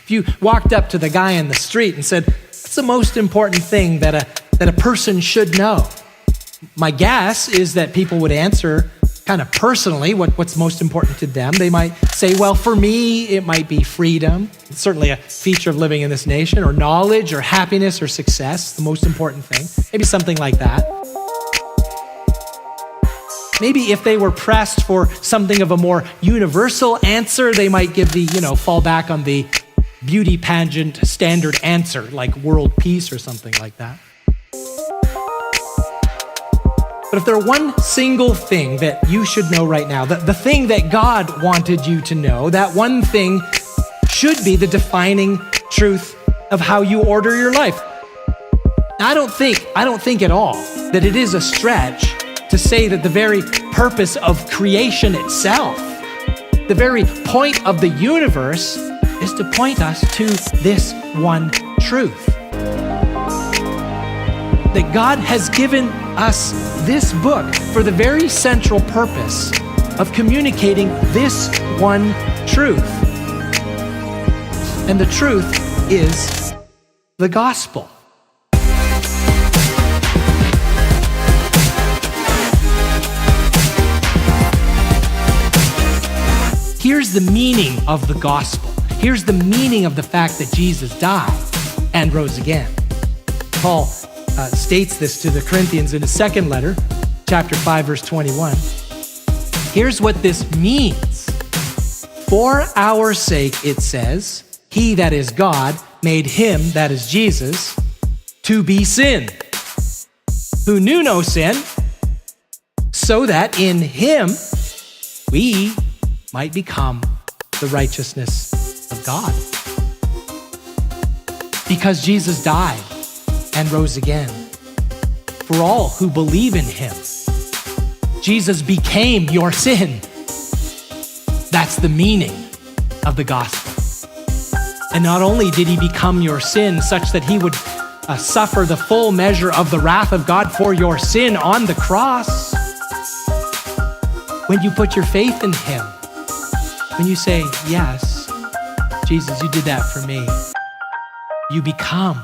If you walked up to the guy in the street and said, what's the most important thing that a person should know? My guess is that people would answer kind of personally what's most important to them. They might say, well, for me, it might be freedom. It's certainly a feature of living in this nation, or knowledge, or happiness, or success, the most important thing. Maybe something like that. Maybe if they were pressed for something of a more universal answer, they might give fall back on the beauty pageant standard answer, like world peace or something like that. But if there were one single thing that you should know right now, the thing that God wanted you to know, that one thing should be the defining truth of how you order your life. Now, I don't think at all that it is a stretch to say that the very purpose of creation itself, the very point of the universe, is to point us to this one truth. That God has given us this book for the very central purpose of communicating this one truth. And the truth is the gospel. Here's the meaning of the gospel. Here's the meaning of the fact that Jesus died and rose again. Paul states this to the Corinthians in his second letter, chapter 5, verse 21. Here's what this means. For our sake, it says, he, that is God, made him, that is Jesus, to be sin, who knew no sin, so that in him we might become the righteousness of God. Because Jesus died and rose again for all who believe in him. Jesus became your sin. That's the meaning of the gospel. And not only did he become your sin such that he would suffer the full measure of the wrath of God for your sin on the cross. When you put your faith in him, when you say, yes, Jesus, you did that for me, you become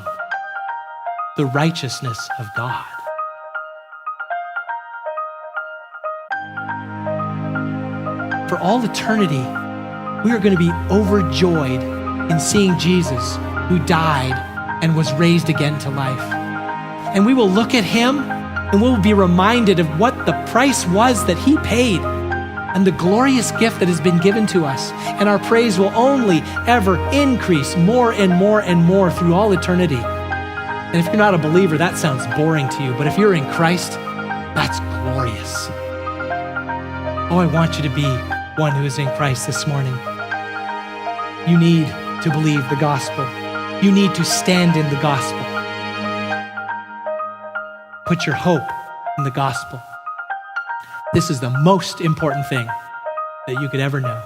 the righteousness of God. For all eternity, we are going to be overjoyed in seeing Jesus, who died and was raised again to life. And we will look at him and we'll be reminded of what the price was that he paid and the glorious gift that has been given to us. And our praise will only ever increase more and more and more through all eternity. And if you're not a believer, that sounds boring to you. But if you're in Christ, that's glorious. Oh, I want you to be one who is in Christ this morning. You need to believe the gospel. You need to stand in the gospel. Put your hope in the gospel. This is the most important thing that you could ever know.